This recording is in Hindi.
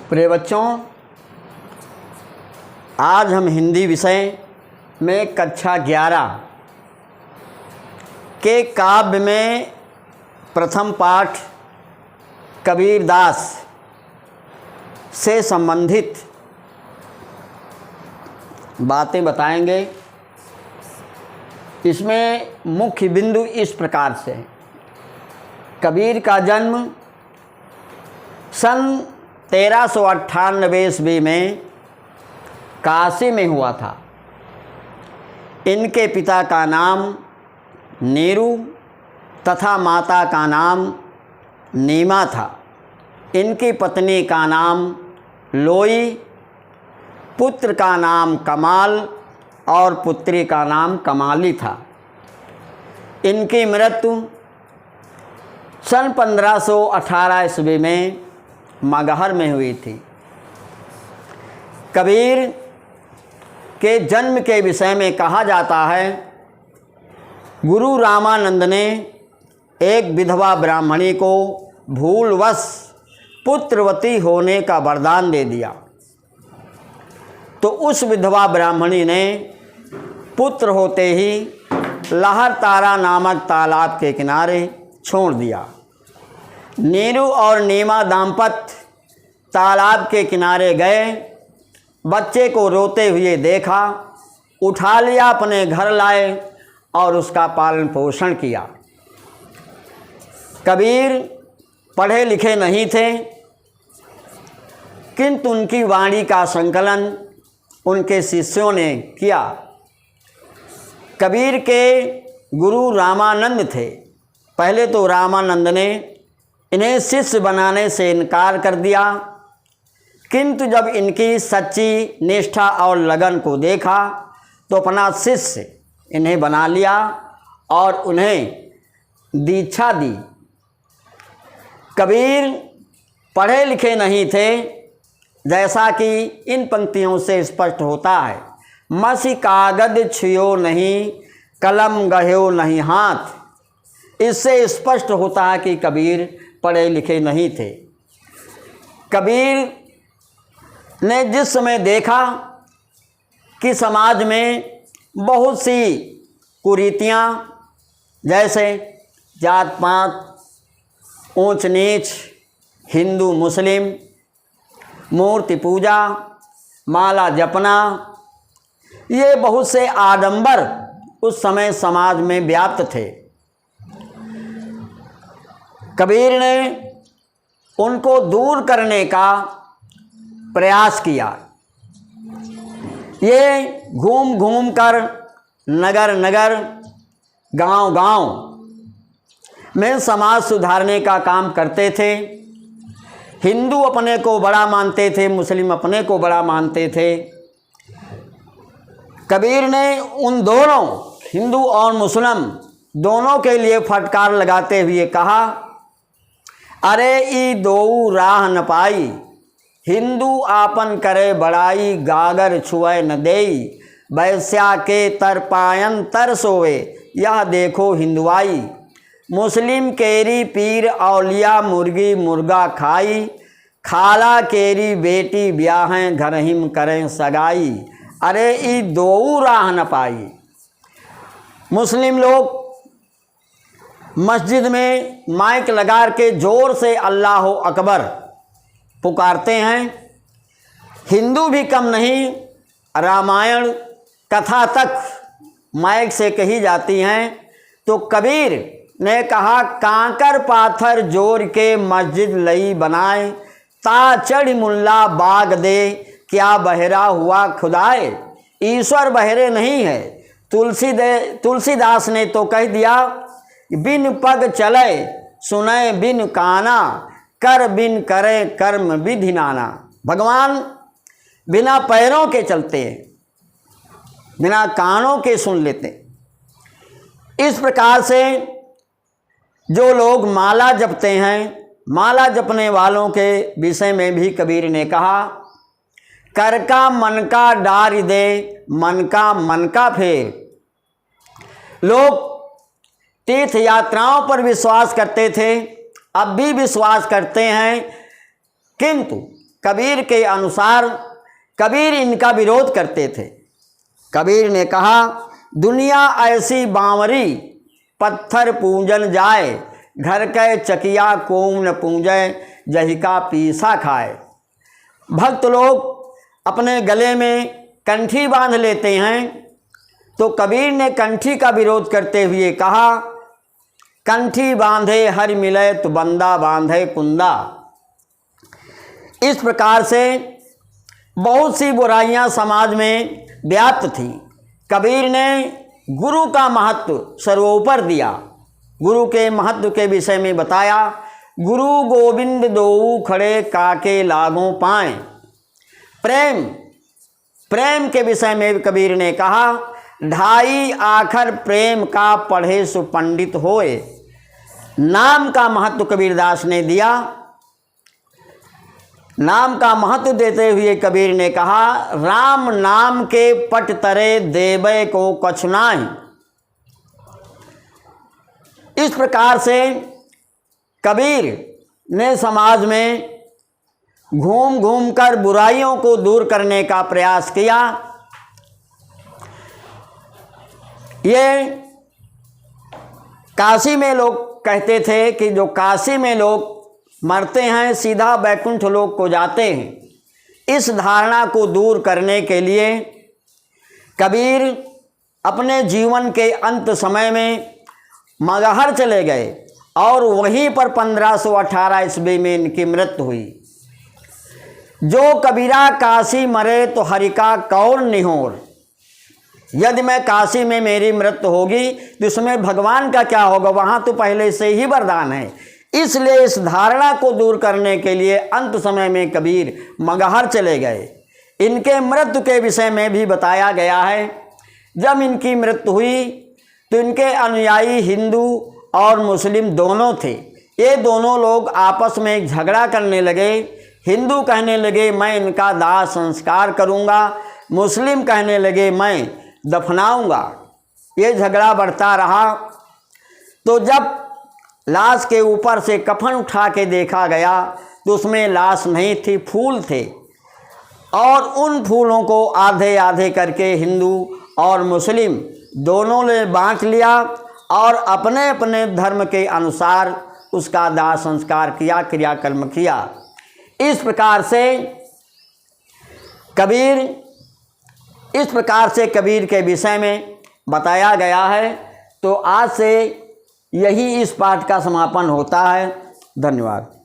प्रिय बच्चों, आज हम हिंदी विषय में कक्षा 11 के काव्य में प्रथम पाठ कबीरदास से संबंधित बातें बताएंगे। इसमें मुख्य बिंदु इस प्रकार से है। कबीर का जन्म सन 1398 ईस्वी में काशी में हुआ था। इनके पिता का नाम नीरू तथा माता का नाम नीमा था। इनकी पत्नी का नाम लोई, पुत्र का नाम कमाल और पुत्री का नाम कमाली था। इनकी मृत्यु सन 1518 ईस्वी में मगहर में हुई थी। कबीर के जन्म के विषय में कहा जाता है, गुरु रामानंद ने एक विधवा ब्राह्मणी को भूलवश पुत्रवती होने का वरदान दे दिया, तो उस विधवा ब्राह्मणी ने पुत्र होते ही लहर तारा नामक तालाब के किनारे छोड़ दिया। नीरू और नीमा दाम्पत्य तालाब के किनारे गए, बच्चे को रोते हुए देखा, उठा लिया, अपने घर लाए और उसका पालन पोषण किया। कबीर पढ़े लिखे नहीं थे, किंतु उनकी वाणी का संकलन उनके शिष्यों ने किया। कबीर के गुरु रामानंद थे। पहले तो रामानंद ने इन्हें शिष्य बनाने से इनकार कर दिया, किंतु जब इनकी सच्ची निष्ठा और लगन को देखा तो अपना शिष्य इन्हें बना लिया और उन्हें दीक्षा दी। कबीर पढ़े लिखे नहीं थे, जैसा कि इन पंक्तियों से स्पष्ट होता है। मसी कागद छुयो नहीं, कलम गह्यो नहीं हाथ। इससे स्पष्ट होता है कि कबीर पढ़े लिखे नहीं थे। कबीर ने जिस समय देखा कि समाज में बहुत सी कुरीतियाँ, जैसे जात पात, ऊंच नीच, हिंदू मुस्लिम, मूर्ति पूजा, माला जपना, ये बहुत से आडंबर उस समय समाज में व्याप्त थे। कबीर ने उनको दूर करने का प्रयास किया। ये घूम घूम कर नगर नगर, गांव गांव में समाज सुधारने का काम करते थे। हिंदू अपने को बड़ा मानते थे, मुस्लिम अपने को बड़ा मानते थे। कबीर ने उन दोनों, हिंदू और मुस्लिम दोनों के लिए फटकार लगाते हुए कहा, अरे ई दोऊ राह न पाई, हिंदू आपन करे बड़ाई, गागर छुए न देई, वैश्या के तर पायन तर सोवे, यह देखो हिंदुआई। मुस्लिम केरी पीर औलिया, मुर्गी मुर्गा खाई, खाला केरी बेटी ब्याहें, घर हिम करें सगाई, अरे ई दोऊ राह न पाई। मुस्लिम लोग मस्जिद में माइक लगा के जोर से अल्लाह अकबर पुकारते हैं। हिंदू भी कम नहीं, रामायण कथा तक माइक से कही जाती हैं। तो कबीर ने कहा, कांकर पाथर जोर के मस्जिद लई बनाए, ता चढ़ मुल्ला बाग दे, क्या बहरा हुआ खुदाए। ईश्वर बहरे नहीं है। तुलसीदास ने तो कह दिया, बिन पग चले सुने बिन काना, कर बिन करे कर्म विधि नाना। भगवान बिना पैरों के चलते हैं, बिना कानों के सुन लेते। इस प्रकार से जो लोग माला जपते हैं, माला जपने वालों के विषय में भी कबीर ने कहा, कर का मन का डार दे, मन का फेर। लोग तीर्थ यात्राओं पर विश्वास करते थे, अब भी विश्वास करते हैं, किंतु कबीर के अनुसार कबीर इनका विरोध करते थे। कबीर ने कहा, दुनिया ऐसी बावरी पत्थर पूजन जाए, घर के चकिया कोम न पूजय, जही का पीसा खाए। भक्त लोग अपने गले में कंठी बांध लेते हैं, तो कबीर ने कंठी का विरोध करते हुए कहा, कंठी बांधे हर मिले तो बंदा बांधे कुंदा। इस प्रकार से बहुत सी बुराइयां समाज में व्याप्त थी। कबीर ने गुरु का महत्व सर्वोपर दिया, गुरु के महत्व के विषय में बताया। गुरु गोविंद दोऊ खड़े काके लागों पाएं। प्रेम, प्रेम के विषय में कबीर ने कहा, ढाई आखर प्रेम का पढ़े सु पंडित होए। नाम का महत्व कबीरदास ने दिया। नाम का महत्व देते हुए कबीर ने कहा, राम नाम के पट तरे देवे को कछु नाहि। इस प्रकार से कबीर ने समाज में घूम घूम कर बुराइयों को दूर करने का प्रयास किया। ये काशी में लोग कहते थे कि जो काशी में लोग मरते हैं सीधा बैकुंठ लोक को जाते हैं। इस धारणा को दूर करने के लिए कबीर अपने जीवन के अंत समय में मगहर चले गए और वहीं पर 1518 ईस्वी में इनकी मृत्यु हुई। जो कबीरा काशी मरे तो हरि का कौन निहोर। यदि मैं काशी में मेरी मृत्यु होगी तो इसमें भगवान का क्या होगा, वहाँ तो पहले से ही वरदान है। इसलिए इस धारणा को दूर करने के लिए अंत समय में कबीर मगहर चले गए। इनके मृत्यु के विषय में भी बताया गया है। जब इनकी मृत्यु हुई तो इनके अनुयायी हिंदू और मुस्लिम दोनों थे। ये दोनों लोग आपस में झगड़ा करने लगे। हिंदू कहने लगे मैं इनका दाह संस्कार करूँगा, मुस्लिम कहने लगे मैं दफनाऊँगा। ये झगड़ा बढ़ता रहा। तो जब लाश के ऊपर से कफन उठा के देखा गया तो उसमें लाश नहीं थी, फूल थे। और उन फूलों को आधे आधे करके हिंदू और मुस्लिम दोनों ने बांट लिया और अपने अपने धर्म के अनुसार उसका दाह संस्कार किया, क्रियाकर्म किया। इस प्रकार से कबीर के विषय में बताया गया है। तो आज से यही इस पाठ का समापन होता है। धन्यवाद।